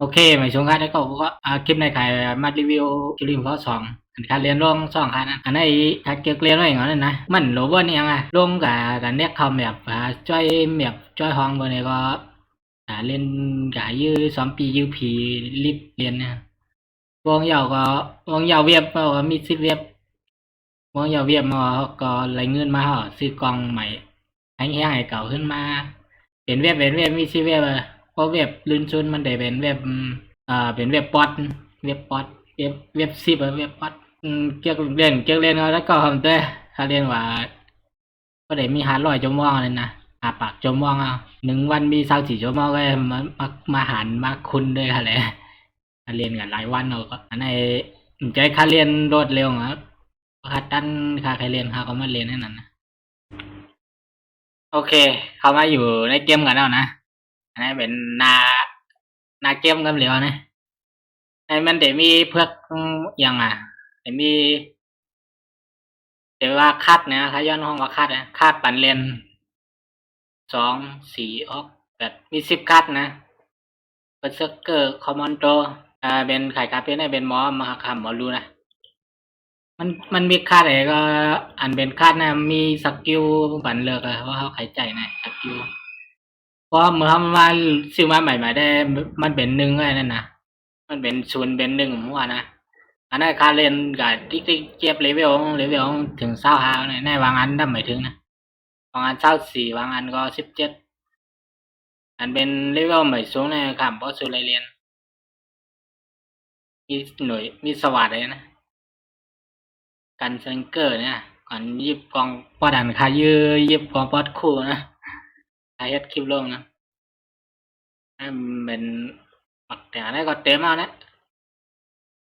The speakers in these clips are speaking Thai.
โอเคหมายชงคันแล้วก็คลิปในขายมารีวิวจุลินทรีย์สองอันการเรียนร่องสองคันอันนี้ถ้าเกี่ยวกับเรียนว่าอย่างนั้นนะมันโรเบิร์ตยังไงร่วมกับการเรียกคำแบบจ้อยแบบจ้อยห้องบนนี้ก็เรียนกับยื้อ2 ปียื้อผีรีบเรียนเนี่ยวงยาวก็วงยาวเวียบก็มีสิทธิ์เวียบวงยาวเวียบมาก็รายเงินมาห่อซื้อกองใหม่ให้แห้งให้เก่าขึ้นมาเป็นเว็บมีชื่อเว็บเพราะเว็บลื่นชุนมันได้เป็นเว็บเป็นเว็บป๊อตเว็บป๊อตเว็บซิปเว็บป๊อตเกี่ยวกับเรียนแล้วก็ทำด้วยเขาเรียนว่าก็ได้มี500 ชั่วโมงเลยนะปากชั่วโมงเอา1 วันมี24 ชั่วโมงก็มาหารมาคูณด้วยอะไรเรียนกันหลายวันเราก็อันไหนใจค่าเรียนรวดเร็วครับค่าตั้นค่าใครเรียนค่าก็มาเรียนนั่นนะโอเคเข้ามาอยู่ในเกมกันแล้วนะอันนี้เป็นนาเกมกันเหลียวนะในมันเดี๋ยวมีเพื่ออย่างเดี๋ยวมีเดี๋ยวว่าคัดนะถ้าย้อนห้องว่าคัดนะคัดปันเรียน2 4 6 8มี10 คัดนะเบอร์เซอร์เกอร์คอมมอนโตเป็นไข่กาเป็นเป็นหมอมาคำหมอรู้นะมันมีคัดอะไรก็อันเป็นคัดนะมีสกิลปันเลิกเพราะเขาไขใจนะสกิลเพราะเมื่อมาซื้อมาใหม่ๆได้มันเป็น1ไอ้นั่นนะมันเป็น0เป็น1ผมว่านะอันนั้นค่าเล่นกับติ๊กเก็บเลเวลถึง25ในบางอันทำไม่ถึงนะบางอัน24บางอันก็17อันเป็นเลเวลไม่สูงนะครับเพราะสุดเลยเรียนมีหน่วยมีสวัสดิ์เลยนะกันเซนเกอร์เนี่ยก่อนยิบกองปอดันคายือยิบกองปอดคู่นะคาเฮ็ดคลิปลงนะเป็นปักแต่ได้ก็เต็มเอานะ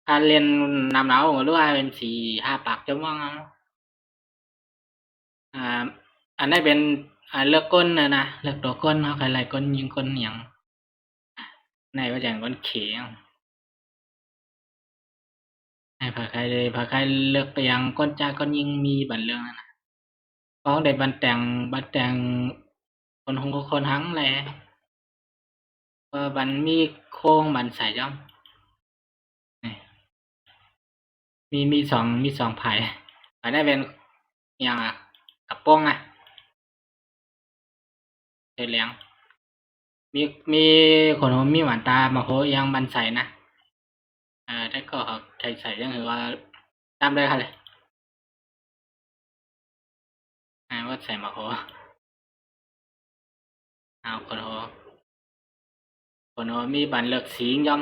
การเรียนนำหนาวหรือว่าเป็น4-5 ปากจะว่างอ่าอันนี้เป็นเลือกก้นนะเลือกตัวก้นเขาใครไล่ก้นยิงก้นอย่างในว่าอย่างก้นเขียงให้พาใครเลือกตัวอย่างก้นจ้าก้นยิงมีบันเรื่องนะเพราะได้บันแต่งคนทั้งแหละบันมีโค้งบันใส่จ้อมมีสองไผ่อันนี้เป็นอย่างกระโปรงเสียเหลียงมีคนหัวมีหวานตามาโหยังบันใส่นะได้ก็ใส่ยังถือว่าตามได้ค่ะเลยว่าใส่มาโหเอาคนหัวมีบันเลือกสีย่อม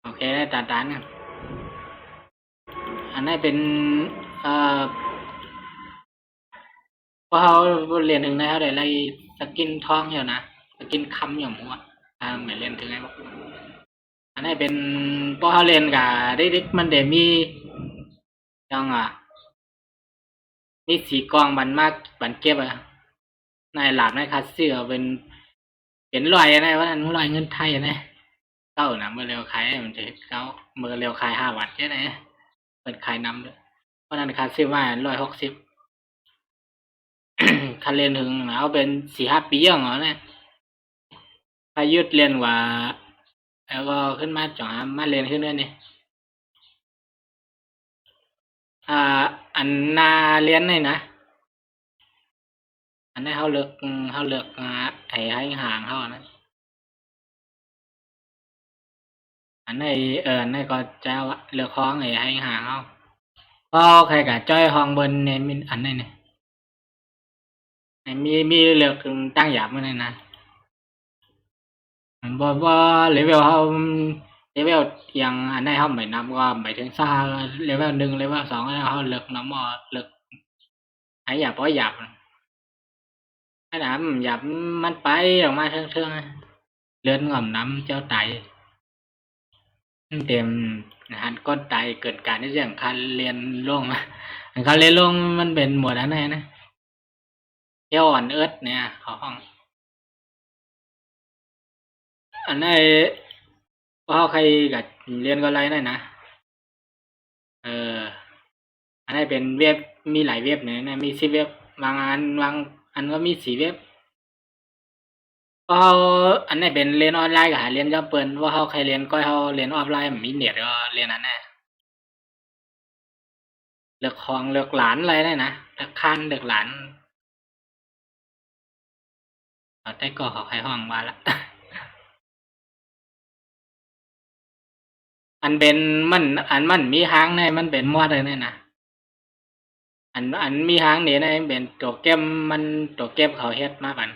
โอเคได้ตานกันอันนี้เป็นเอ่อพอเขาเรียนถึงไหนเขาได้ไล่สกินทองอยู่นะสกินคำอย่างหัวไม่เรียนถึงไหนบอกอันนี้เป็นพอเขาเรียนกับเด็กมันเดี๋ยวมียังมีสีกองบันมากบันเก็บในหลาบในคัสเสื้อเป็นรอยอะไรวะนั่นรอยเงินไทยนะเก้านะเมื่อเร็วขายมันจะเก้าเมื่อเร็วขาย5 บาทแค่ไหนเปิดขายนำเลยเพราะนั้นคัสซื้อมา160คันเรียนถึงเอาเป็น4-5 ปีอย่างเหรอเนี่ยถ้ายืดเรียนว่าแล้วก็ขึ้นมาจ่อมาเรียนขึ้นเรื่อยนี่อ่าอันนาเรียนนี่นะอันนี้เขาเลือกให้ห่างเขานะอันนี้อันนี้ก็จะเลือกห้องให้ห่างเขาเพราะใครกับจ้อยห้องบนเนี่ยมีอันนี้เนี่ยมีเลือกตั้งหยาบมันเลยนะบ่เลเวลเขาเลเวลอย่างอันนี้เขาไม่นับก็หมายถึงซ่าเลเวล1เลเวล2เขาเลือกน้ำมอเลือกให้หยาบเพราะหยาบให้น้ำหยาบมันไปออกมาเทิงๆเลือนง่อมน้ำเจ้าไตเต็มหันก้นไตเกิดการที่เรื่องการเรียนล่วงการเรียนล่วงมันเป็นหมวดอันไหนนะเที่ยวอ่อนเอิดเนี่ยเขาห้องอันไหนพอใครกับเรียนก็ไรนั่นนะเอออันไหนเป็นเว็บมีหลายเว็บเนี่ยมี10 เว็บบางอันก็มี4 เว็บ เพราะเขาอันไหนเป็นเรียนออนไลน์ก็หาเรียนจำเป็นว่าเขาใครเรียนก็เขาเรียนออฟไลน์มีเน็ตก็เรียนอันนั้นเลือกของเลือกหลานอะไรได้นะเลือกคันเลือกหลานแต่ก็เขาใครห้องมาละ อันเป็นมันมีหางในมันเป็นมอดเลยเนี่ยนะอันมีหางเนี่ยในเป็นตัวเกมมันตัวเกมเขาเฮ็ดมากัน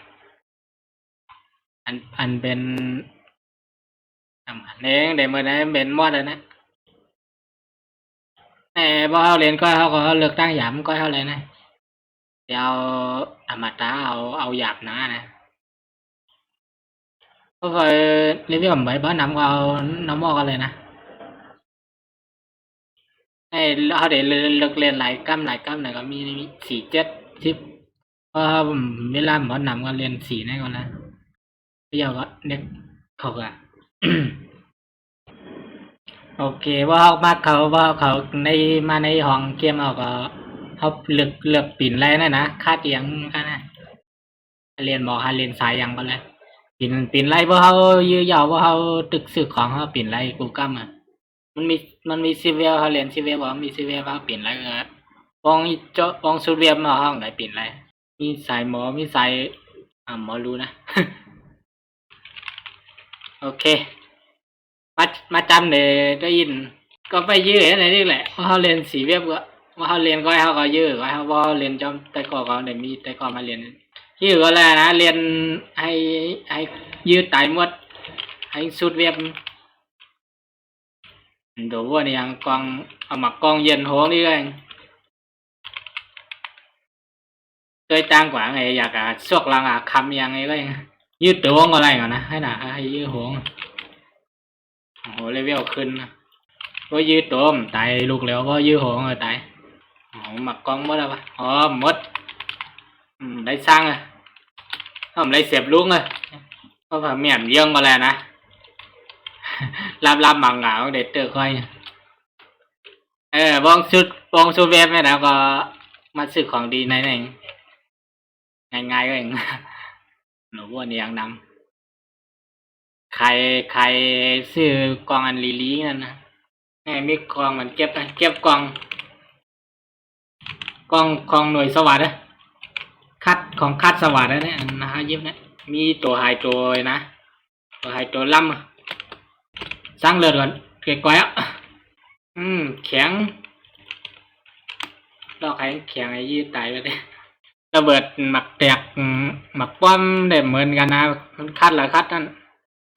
อันเป็นอันนี้เดี๋ยวมื่อไหร่เป็นมอดเลยนะพอเขาเรียนก็เขาก็เลือกตั้งหยามก็เขาเลยนะเดี๋ยวอมตะเอาหยาบนะนะก็เคยรีวิวไปบ้านน้ำก็เอาน้ำมอกันเลยนะเขาเดี๋ยวเลือกเรียนหลายกั้มหน่อยก็มี4 7 10ก็เวลาบ้านน้ำก็เรียน4นี่ก่อนนะเดี๋ยวก็เด็กเขาก็ โอเคว่าเขามากเขาว่าเขาในมาในห้องเกมเขาเลือกปิ่นอะไรนะคาดเอียงกันนะเรียนบอกให้เรียนสายยังไปเลยปิ่นไรว่าเขายื้อยาวว่าเขาตึกสึกของเขาปิ่นไรกูกั้มอ่ะมันมีซีเวลเขาเรียนซีเวลบอกมีซีเวลว่าปิ่นไรเออวองซูเวียมมาห้องไหนปิ่นไรมีสายหมอมีสายหมอรู้นะ โอเคมาจำเลยได้ยินก็ไปยื้ออะไรนี่แหละว่าเขาเรียนสีเว็บก็ว่าเขาเรียนก็ให้เขาก็ยื้อว่าเขาว่าเรียนจอมแต่ก่อนเขาเนี่ยมีแต่ก่อนมาเรียนยื้อก็แล้วนะเรียนให้ยื้อตายหมดให้สุดเว็บดูว่านี่ยังกองเอามากองเย็นโหนี่เองเคยจ้างกว่าไงอยากสวกลังคำยังไงก็ยังยื้อตัวอะไรก่อนนะให้หนาให้ยื้อโหโอ้โหเลเวลขึ้นก็ยืดตัวมตายลูกแล้วก็ยืดหัวเลยตายโอ้หมักกองหมดแล้วปะอ๋อหมดได้สร้างเลยผมได้เสียบลุงเลยก็แบบเมียนเยี่ยงมาแล้วนะ ลำหมังเหงาเด็ดเตอร์ค่อยบองชุดเว็บเนี่ยนะก็มาซื้อของดีในไหนง่ายๆก็เอง หนูว่านี่ยังนำใครซื้อกองอันลีนั่นนะมีกองมันเก็บกองหน่วยสวัสดิ์นะคัดสวัสดิ์นะนะฮะยิบนะมีตัวหายตัวนะตัวหายตัวล่ำสร้างเลือดก่อนเกยก้อยแข็งเราแข็งไอ้ยืดตายไปเลยระเบิดหมักแตกหมักป้อมได้เหมือนกันนะมันคัดนั่น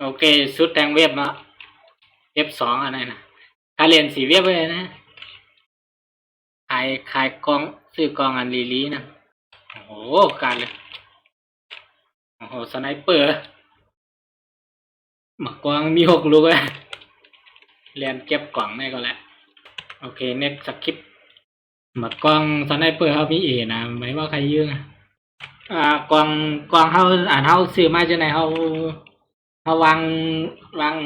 โอเคสุดแทงเว็บมาเว็บ2อะไรนะการเรียนสีเว็บเลยนะขายกองซื้อกองอันลีนะโอ้โหการเลยโอ้โหสไนเปอร์หมักกองมี6 ลูกเลยเรียนเก็บกล่องได้ก็แล้วโอเคเน็ตสคริปหมักกองสไนเปอร์เขามีนะไม่ว่าใครยืงกองเขาเขาซื้อมาจากไหนเขาวาง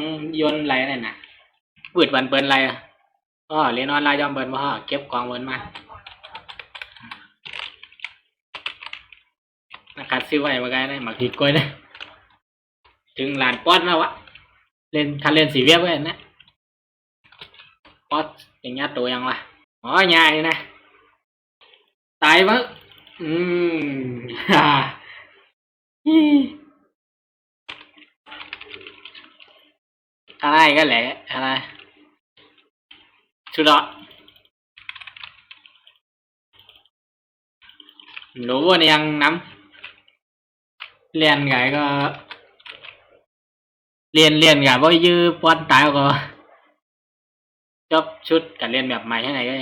ยนต์อะไรนั่นน่ะเปิดวันเปิดอะไรก็เรียนออนไลน์ยอมเปิดว่าเก็บกองเวินมาการซื้อไว้มาไงนะหมักผิดกล้วยนะถึงลานป๊อตแล้ววะถ้าเล่นสีเวียบไว้นะป๊อตอย่างเงี้ยตัวยังวะอ๋อใหญ่นะตายมั้งอะไรก็แหละอะไรชุดละรู้ว่านี่ยังน้ำเรียนไงก็เรียนไงว่ายื้อป้อนตายก็จบชุดการเรียนแบบใหม่ให้ไหนก็